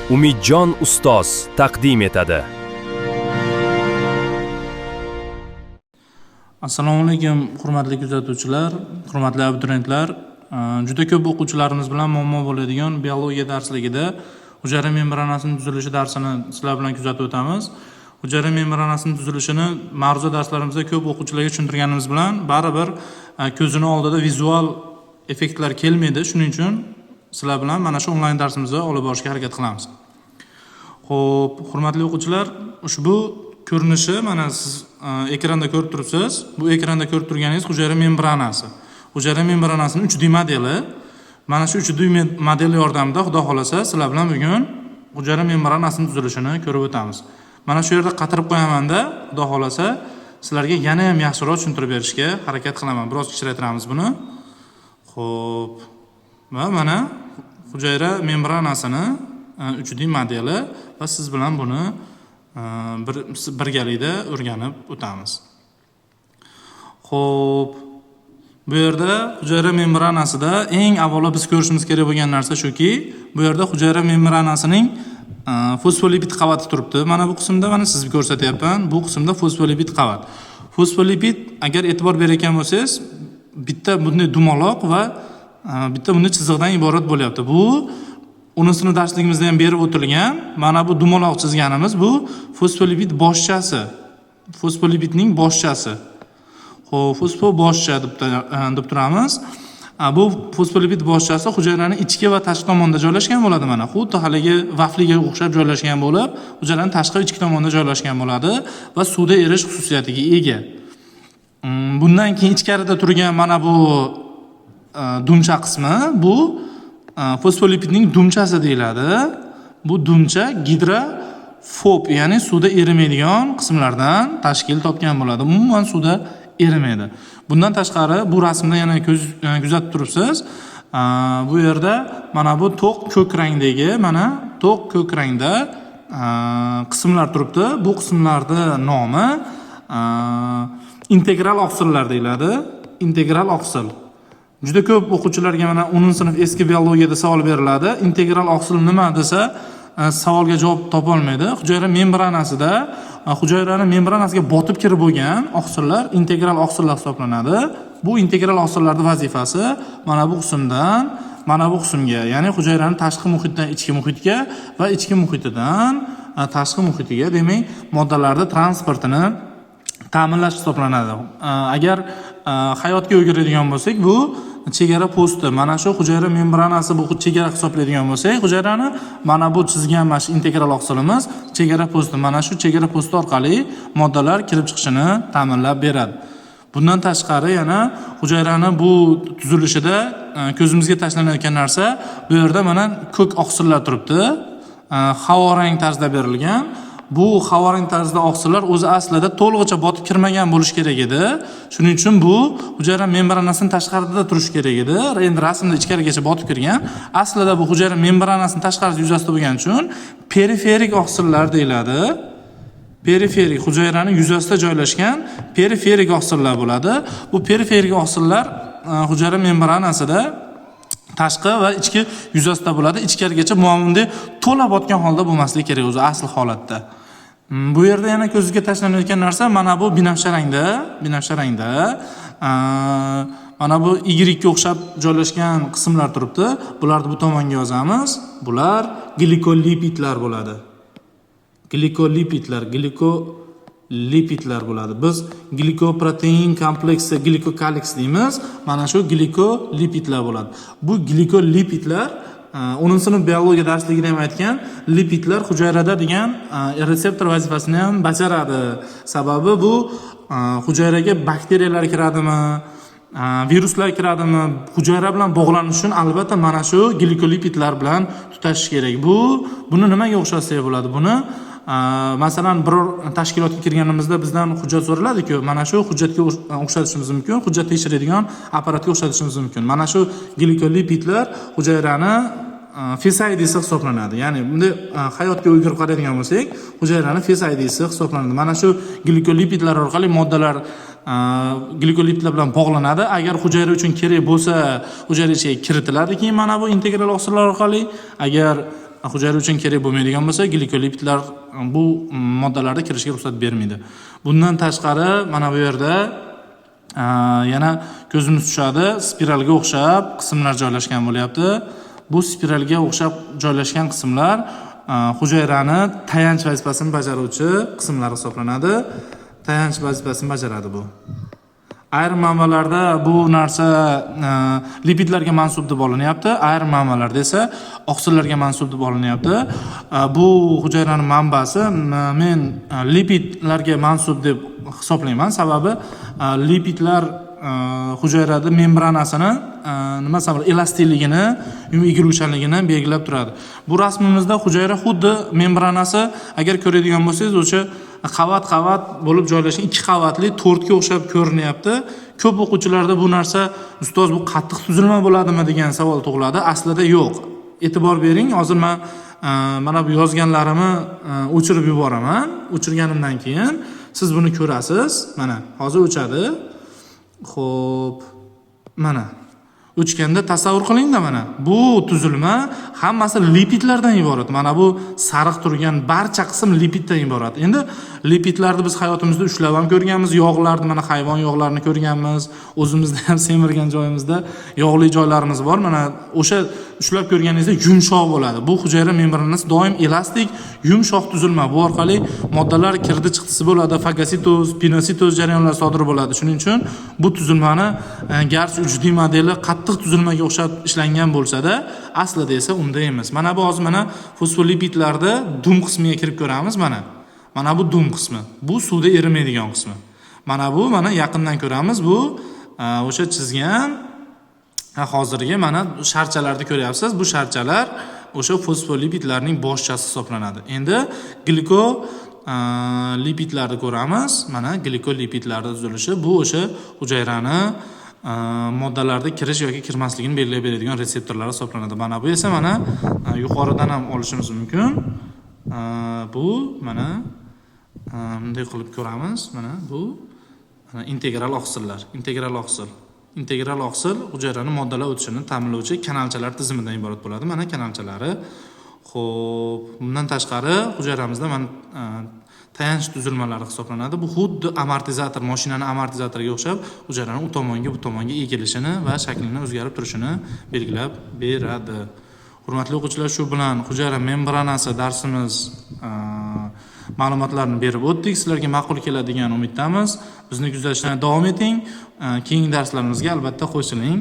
Umidjon ustoz taqdim etadi. Assalomu alaykum, hurmatli kuzatuvchilar, hurmatli abituriyentlar. Juda ko'p o'quvchilarimiz bilan muammo bo'ladigan biologiya darsligida hujayra membranasining tuzilishi darsini sizlar bilan kuzatib o'tamiz. Hujayra membranasining tuzilishini ma'ruza darslarimizda ko'p o'quvchilarga tushuntirganimiz bilan baribir ko'zini oldida vizual effektlar kelmaydi. Shuning uchun sizlar bilan mana shu onlayn darsimizni olib borishga harakat qilamiz. Xo'p, hurmatli o'quvchilar, ushbu ko'rinishi mana siz ekranda ko'rib turibsiz. Bu ekranda ko'rib turganingiz hujayra membranasi. Hujayra membranasining 3D modeli. Mana shu 3D model yordamida xudo xolasa sizlar bilan bugun hujayra membranasining tuzilishini ko'rib o'tamiz. Mana shu yerda qatirib qo'yaman-da, xudo xolasa sizlarga yana ham yaxshiroq tushuntirib berishga harakat qilaman. Biroz kichraytiramiz buni. Xo'p. Va mana hujayra membranasini 3D modeli va siz bilan buni birgalikda o'rganib o'tamiz. Xo'p. Bu yerda hujayra membranasida eng avvalo biz ko'rishimiz kerak bo'lgan narsa shuki, bu yerda hujayra membranasining fosfolipid qavati turibdi. Mana bu qismda mana sizga ko'rsatyapman. Bu qismda fosfolipid qavat. Fosfolipid agar e'tibor bergan bo'lsangiz, bitta bunday dumaloq va bitta bunday chiziqdan iborat bo'lyapti. Bu 10-sinf darsligimizda ham berib o'tilgan. Mana bu dumaloq chizganimiz bu fosfolipid boshchasi. Fosfolipidning boshchasi. Xo'p, fosfoboshcha deb turamiz. Bu fosfolipid boshchasi hujayraning ichki va tashqi tomonida joylashgan bo'ladi mana. Xuddi haligi vafliga o'xshab joylashgan bo'lib, hujayraning tashqi va ichki tomonida joylashgan bo'ladi va suvda erish xususiyatiga ega. Bundan keyin ichkarida turgan mana bu dumcha qismi bu fosfolipidning dumchasi deyiladi. Bu dumcha gidrofob, ya'ni suvda erimaydigan qismlardan tashkil topgan bo'ladi. Umuman suvda erimaydi. Bundan tashqari bu rasmda yana kuzatib turibsiz. Bu yerda mana bu to'q ko'k rangdagi, mana to'q ko'k rangda qismlar turibdi. Bu qismlarning nomi integral oqsillar deyiladi. Integral oqsil. Juda ko'p o'quvchilarga mana 10-sinf eski biologiyada savol beriladi. Integral oqsil nima desa, savolga javob topa olmaydi. Hujayra membranasida hujayraning membranasiga botib kirib bo'lgan oqsillar integral oqsillar hisoblanadi. Bu integral oqsillarning vazifasi mana bu qismdan mana bu qismga, ya'ni hujayraning tashqi muhitdan ichki muhitga va ichki muhitidan tashqi muhitiga, demak, moddalarning transportini ta'minlash hisoblanadi. Agar hayotga o'giradigan bo'lsak, bu chegara posti. Mana shu hujayra membranasi bu chegara hisoblaydigan bo'lsak, hujayrani mana bu chizgan mana shu integral oqsilimiz chegara posti. Mana shu chegara posti orqali moddalar kirib chiqishini ta'minlab beradi. Bundan tashqari yana hujayrani bu tuzilishida ko'zimizga tashlanayotgan narsa, bu yerda mana ko'k oqsillar turibdi. Havo rang tarzda berilgan. Bu havo rang tarzda oqsillar o'zi aslida to'lig'icha botib kirmagan bo'lish kerak edi. Shuning uchun bu hujayra membranasining tashqarida turishi kerak edi. Endi rasmda ichkarigacha botib kirgan. Aslida bu hujayra membranasining tashqarisi yuzasida bo'lgani uchun periferik oqsillar deyiladi. Periferik hujayraning yuzasida joylashgan periferik oqsillar bo'ladi. Bu periferik oqsillar hujayra membranasida tashqi va ichki yuzasida bo'ladi. Ichkarigacha bunday to'la botgan holda bo'lmasligi kerak o'zi asl holatda. Bu yerda yana ko'zga tashlanayotgan narsa mana bu binafsha rangda, mana bu Y ga o'xshab joylashgan qismlar turibdi. Bularni bu tomonga yozamiz. Bular glikolipidlar bo'ladi. Glikolipidlar bo'ladi. Biz glikoprotein kompleksi, glikokalix deymiz. Mana shu glikolipidlar bo'ladi. Bu glikolipidlar 10-sinf biologiya darsligida ham aytgan, lipidlar hujayrada degan reseptor vazifasini ham bajaradi. Sababi bu hujayraga bakteriyalar kiradimi, viruslar kiradimi, hujayra bilan bog'lanish uchun albatta mana shu glikolipidlar bilan tutashish kerak. Buni nimaga o'xshatsa bo'ladi? Buni masalan biror tashkilotga kirganimizda bizdan hujjat so'raladi-ku, mana shu hujjatga o'xshatishimiz mumkin, hujjat tekshiradigan apparatga o'xshatishimiz mumkin. Mana shu glikolipidlar hujayrani Face ID'si hisoblanadi. Ya'ni bunday hayotga o'girib qaraydigan bo'lsak, hujayraning Face ID'si hisoblanadi. Mana shu glikolipidlar orqali moddalar glikolipidlar bilan bog'lanadi. Agar hujayra uchun kerak bo'lsa, hujayra ichiga kiritiladi. Keyin mana bu integral oqsillar orqali, agar hujayra uchun kerak bo'lmaydigan bo'lsa, glikolipidlar bu moddalarda kirishga ruxsat bermaydi. Bundan tashqari mana bu yerda yana ko'zimiz tushadi, spiralga o'xshab qismlar joylashgan bo'lyapti. Bu spiralga o'xshab joylashgan qismlar hujayrani tayanch vazifasini bajaruvchi qismlar hisoblanadi. Tayanch vazifasini bajaradi bu. Ayrim manbalarda bu narsa lipidlarga mansub deb olinyapti, ayrim manbalarda esa oqsillarga mansub deb olinyapti. Bu hujayraning manbasi men lipidlarga mansub deb hisoblayman, sababi lipidlar hujayrada membranasini nima sabab elastikligini, egiluvchanligini belgilab turadi. Bu rasmimizda hujayra xuddi membranasi, agar ko'radigan bo'lsangiz, o'sha qavat-qavat bo'lib joylashgan 2 qavatli tortga o'xshab ko'rinyapti. Ko'p o'quvchilarda bu narsa, ustoz bu qattiq tuzilma bo'ladimi degan savol tug'iladi. Aslida yo'q. E'tibor bering, hozir men mana bu yozganlarimni o'chirib yuboraman. O'chirganimdan keyin siz buni ko'rasiz. Mana hozir o'chadi. Xo'p, mana o'chganda tasavvur qilingda, mana bu tuzilma hammasi lipidlardan iborat. Mana bu sariq turgan barcha qism lipiddan iborat. Endi lipidlarni biz hayotimizda ushlab ham ko'rganmiz, yog'larni, mana hayvon yog'larini ko'rganmiz, o'zimizda ham semirgan joyimizda yog'li joylarimiz bor. Mana o'sha ushlab ko'rganingizda yumshoq bo'ladi. Bu hujayra membranasi doim elastik, yumshoq tuzilma. Bu orqali moddalar kirdi chiqdisi bo'ladi, fagositoz, pinositoz jarayonlar sodir bo'ladi. Shuning uchun bu tuzilmani garchi ijodiy modeli qattiq tuzilmaga o'xshab ishlangan bo'lsa-da, aslida esa unday emas. Mana bu hozir mana fosfolipidlarda dum qismiga kirib ko'ramiz, mana. Mana bu dum qismi. Bu suvda erimaydigan qismi. Mana bu mana yaqindan ko'ramiz, bu o'sha chizgan hozirgi mana sharchalarni ko'ryapsiz. Bu sharchalar o'sha fosfolipidlarning boshchasi hisoblanadi. Endi glikolipidlarni ko'ramiz. Mana glikolipidlarning tuzilishi bu o'sha hujayrani moddalarda kirish yoki kirmasligini belgilab beradigan reseptorlar hisoblanadi. Mana bu esa mana yuqoridan ham olishimiz mumkin. Bu mana bunday qilib ko'ramiz. Mana bu integral oqsillar. Integral oqsil hujayraning moddalar o'tishini ta'minlovchi kanalchalar tizimidan iborat bo'ladi. Mana kanalchalari. Xo'p, bundan tashqari hujayramizda mana tayanch tuzilmalari hisoblanadi. Bu xuddi amortizator, mashinaning amortizatoriga o'xshab hujayraning u tomonga bu tomonga egilishini va shaklining o'zgarib turishini belgilab beradi. Hurmatli o'quvchilar, shu bilan hujayra membranasi darsimiz ma'lumotlarni berib o'tdik. Sizlarga ma'qul keladigan umiddamiz. Bizni kuzatishda davom eting. Keyingi darslarimizga albatta qo'shiling.